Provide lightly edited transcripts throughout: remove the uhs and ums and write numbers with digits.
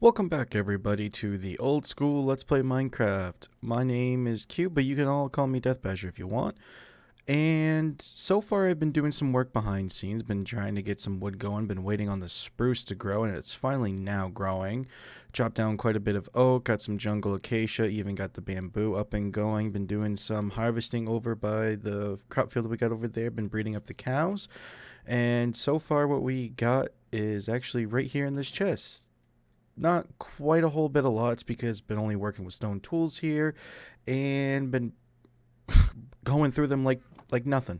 Welcome back everybody to the old school Let's Play Minecraft. My name is Q, but you can all call me Death Basher if you want. And so far I've been doing some work behind scenes, been trying to get some wood going, been waiting on the spruce to grow, and it's finally now growing. Chopped down quite a bit of oak, got some jungle acacia, even got the bamboo up and going, been doing some harvesting over by the crop field that we got over there, been breeding up the cows. And so far what we got is actually right here in this chest. Not quite a whole bit of lots because been only working with stone tools here and been going through them like nothing.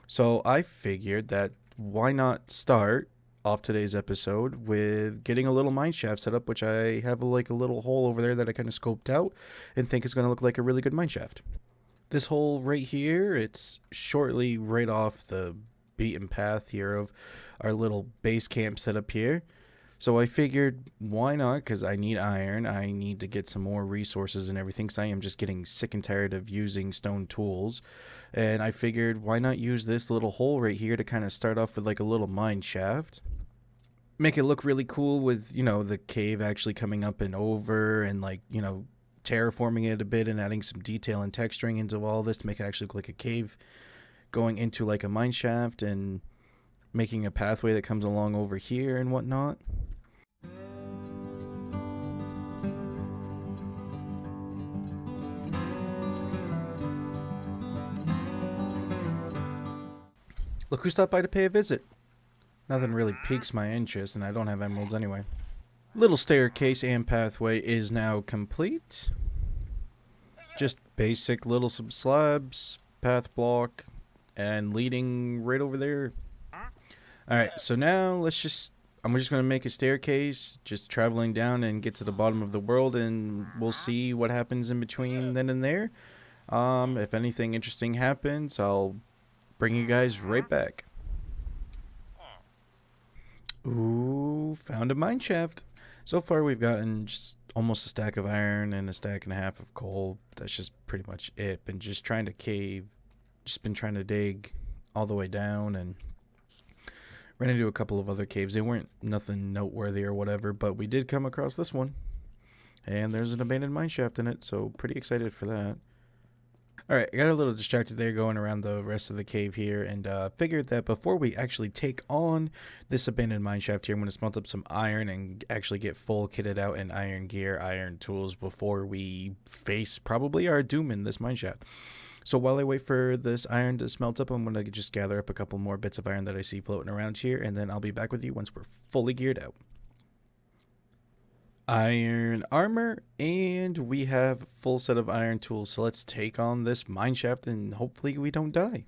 So I figured that why not start off today's episode with getting a little mine shaft set up, which I have like a little hole over there that I kind of scoped out and think is going to look like a really good mine shaft. This hole right here, it's shortly right off the beaten path here of our little base camp set up here. So I figured, why not? Because I need iron. I need to get some more resources and everything. Because I am just getting sick and tired of using stone tools. And I figured, why not use this little hole right here to kind of start off with like a little mine shaft. Make it look really cool with, the cave actually coming up and over and like, terraforming it a bit and adding some detail and texturing into all this to make it actually look like a cave going into like a mine shaft and making a pathway that comes along over here and whatnot. Look who stopped by to pay a visit. Nothing really piques my interest, and I don't have emeralds anyway. Little staircase and pathway is now complete. Just basic little some slabs, path block, and leading right over there. Alright, so now I'm just going to make a staircase, just traveling down and get to the bottom of the world, and we'll see what happens in between then and there. If anything interesting happens, I'll bring you guys right back. Ooh, found a mine shaft. So far we've gotten just almost a stack of iron and a stack and a half of coal. That's just pretty much it. Been just trying to cave, just been trying to dig all the way down and ran into a couple of other caves. They weren't nothing noteworthy or whatever, but we did come across this one. And there's an abandoned mine shaft in it, so pretty excited for that. Alright, I got a little distracted there going around the rest of the cave here and figured that before we actually take on this abandoned mine shaft here, I'm going to smelt up some iron and actually get full kitted out in iron gear, iron tools before we face probably our doom in this mine shaft. So while I wait for this iron to smelt up, I'm going to just gather up a couple more bits of iron that I see floating around here, and then I'll be back with you once we're fully geared out. Iron armor, and we have a full set of iron tools, so let's take on this mine shaft and hopefully we don't die.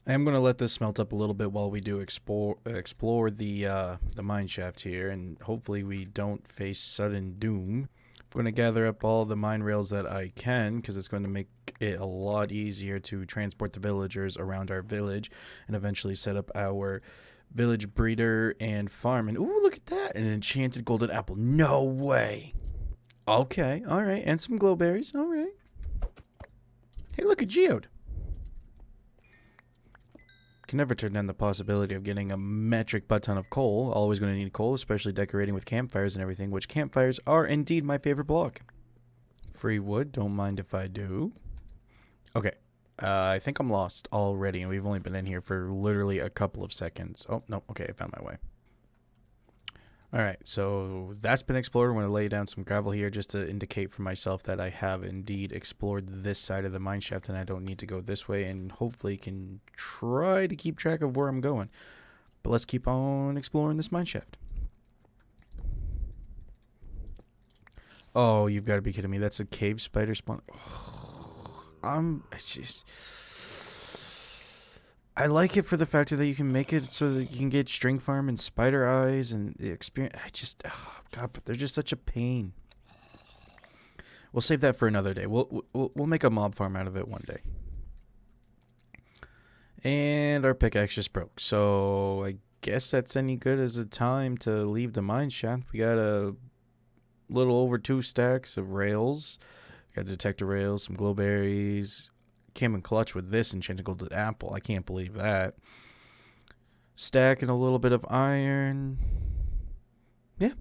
I am going to let this smelt up a little bit while we do explore the mine shaft here, and hopefully we don't face sudden doom. I'm going to gather up all the mine rails that I can because it's going to make it a lot easier to transport the villagers around our village and eventually set up our village breeder and farm. And ooh, look at that, an enchanted golden apple. No way. Okay, all right, and some glowberries. All right. Hey, look, a geode. Can never turn down the possibility of getting a metric butt ton of coal. Always going to need coal, especially decorating with campfires and everything, which campfires are indeed my favorite block. Free wood, don't mind if I do. Okay, I think I'm lost already, and we've only been in here for literally a couple of seconds. Oh, no, okay, I found my way. Alright, so that's been explored. I'm going to lay down some gravel here just to indicate for myself that I have indeed explored this side of the mine shaft and I don't need to go this way, and hopefully can try to keep track of where I'm going. But let's keep on exploring this mine shaft. Oh, you've got to be kidding me. That's a cave spider spawn. It's just, I like it for the factor that you can make it so that you can get string farm and spider eyes and the experience. Oh God, but they're just such a pain. We'll save that for another day. We'll make a mob farm out of it one day. And our pickaxe just broke, so I guess that's any good as a time to leave the mine shaft. We got a little over 2 stacks of rails. Got detector rails, some glowberries. Came in clutch with this enchanted golden apple. I can't believe that. Stack and a little bit of iron. Yeah,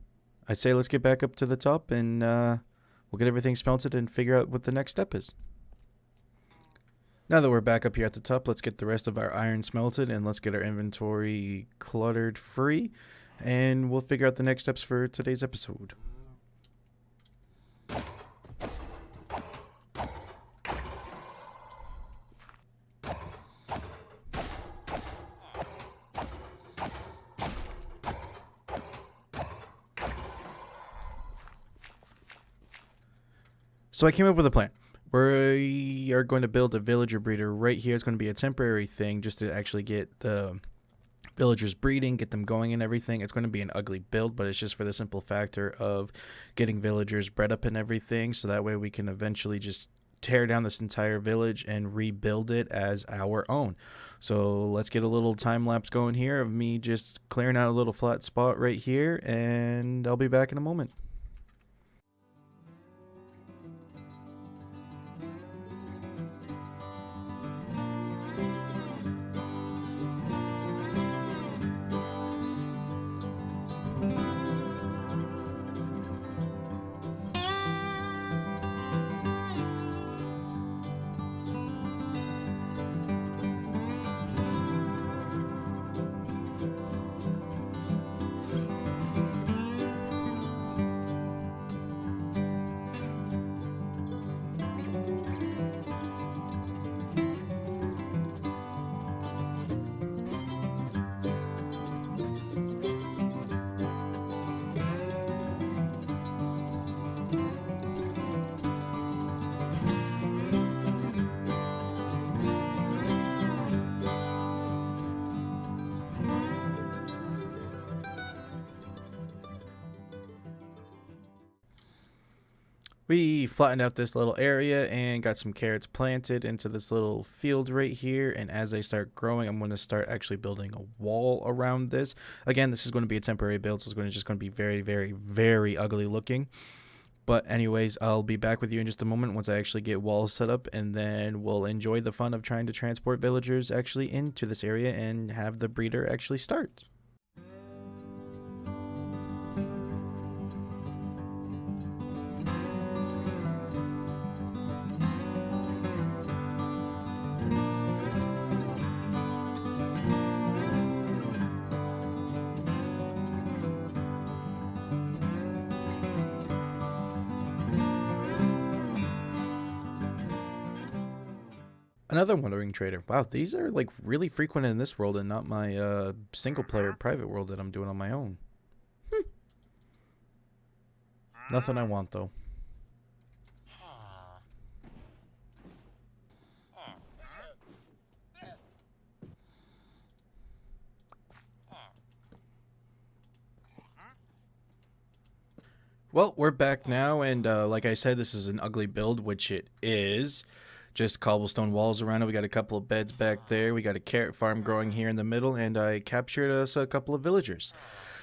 I say let's get back up to the top and we'll get everything smelted and figure out what the next step is. Now that we're back up here at the top, let's get the rest of our iron smelted and let's get our inventory cluttered free, and we'll figure out the next steps for today's episode. So I came up with a plan. We are going to build a villager breeder right here. It's going to be a temporary thing just to actually get the villagers breeding, get them going and everything. It's going to be an ugly build, but it's just for the simple factor of getting villagers bred up and everything, so that way we can eventually just tear down this entire village and rebuild it as our own. So let's get a little time lapse going here of me just clearing out a little flat spot right here, and I'll be back in a moment. We flattened out this little area and got some carrots planted into this little field right here, and as they start growing, I'm going to start actually building a wall around this. Again, this is going to be a temporary build, so it's just going to be very, very, very ugly looking. But anyways, I'll be back with you in just a moment once I actually get walls set up, and then we'll enjoy the fun of trying to transport villagers actually into this area and have the breeder actually start. Another wandering trader. Wow, these are like really frequent in this world and not my single player private world that I'm doing on my own. Nothing I want though. Well, we're back now, and like I said, this is an ugly build, which it is. Just cobblestone walls around it. We got a couple of beds back there. We got a carrot farm growing here in the middle, and I captured us a couple of villagers.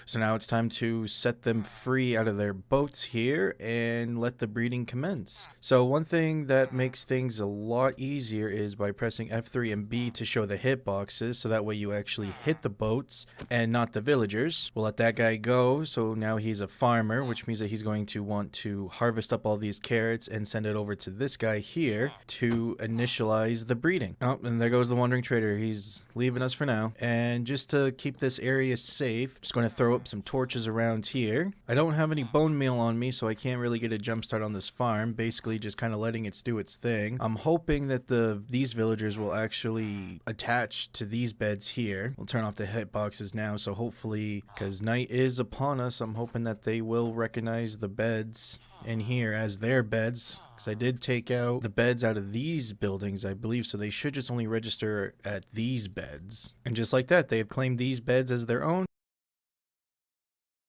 So now it's time to set them free out of their boats here and let the breeding commence. So one thing that makes things a lot easier is by pressing F3 and B to show the hitboxes, so that way you actually hit the boats and not the villagers. We'll let that guy go, so now he's a farmer, which means that he's going to want to harvest up all these carrots and send it over to this guy here to initialize the breeding. Oh, and there goes the wandering trader. He's leaving us for now. And just to keep this area safe, just going to throw up some torches around here. I don't have any bone meal on me, so I can't really get a jump start on this farm. Basically just kind of letting it do its thing. I'm hoping that these villagers will actually attach to these beds here. We'll turn off the hitboxes now, so hopefully, because night is upon us, I'm hoping that they will recognize the beds in here as their beds, because I did take out the beds out of these buildings, I believe, so they should just only register at these beds. And just like that, they have claimed these beds as their own.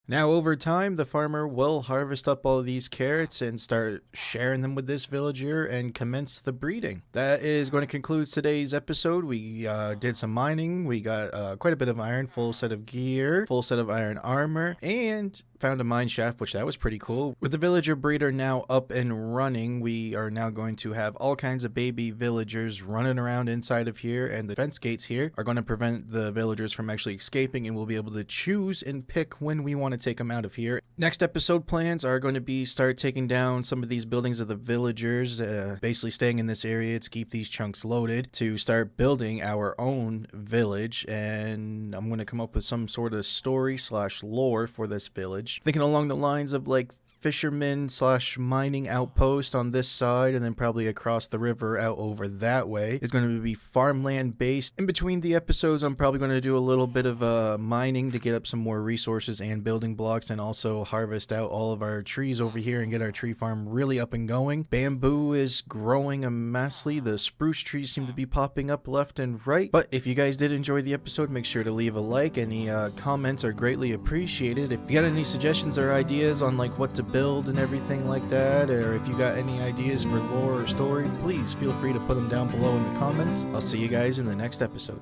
Now, over time, the farmer will harvest up all of these carrots and start sharing them with this villager and commence the breeding. That is going to conclude today's episode. We did some mining. We got quite a bit of iron, full set of gear, full set of iron armor, and found a mineshaft, which that was pretty cool. With the villager breeder now up and running, we are now going to have all kinds of baby villagers running around inside of here, and the fence gates here are going to prevent the villagers from actually escaping, and we'll be able to choose and pick when we want want to take them out of here. Next episode plans are going to be start taking down some of these buildings of the villagers, basically staying in this area to keep these chunks loaded, to start building our own village, and I'm going to come up with some sort of story / lore for this village. Thinking along the lines of like fisherman / mining outpost on this side, and then probably across the river out over that way is going to be farmland based. In between the episodes, I'm probably going to do a little bit of mining to get up some more resources and building blocks, and also harvest out all of our trees over here and get our tree farm really up and going. Bamboo is growing immensely. The spruce trees seem to be popping up left and right. But if you guys did enjoy the episode, make sure to leave a like. Any comments are greatly appreciated. If you got any suggestions or ideas on like what to build and everything like that, or if you got any ideas for lore or story, please feel free to put them down below in the comments. I'll see you guys in the next episode.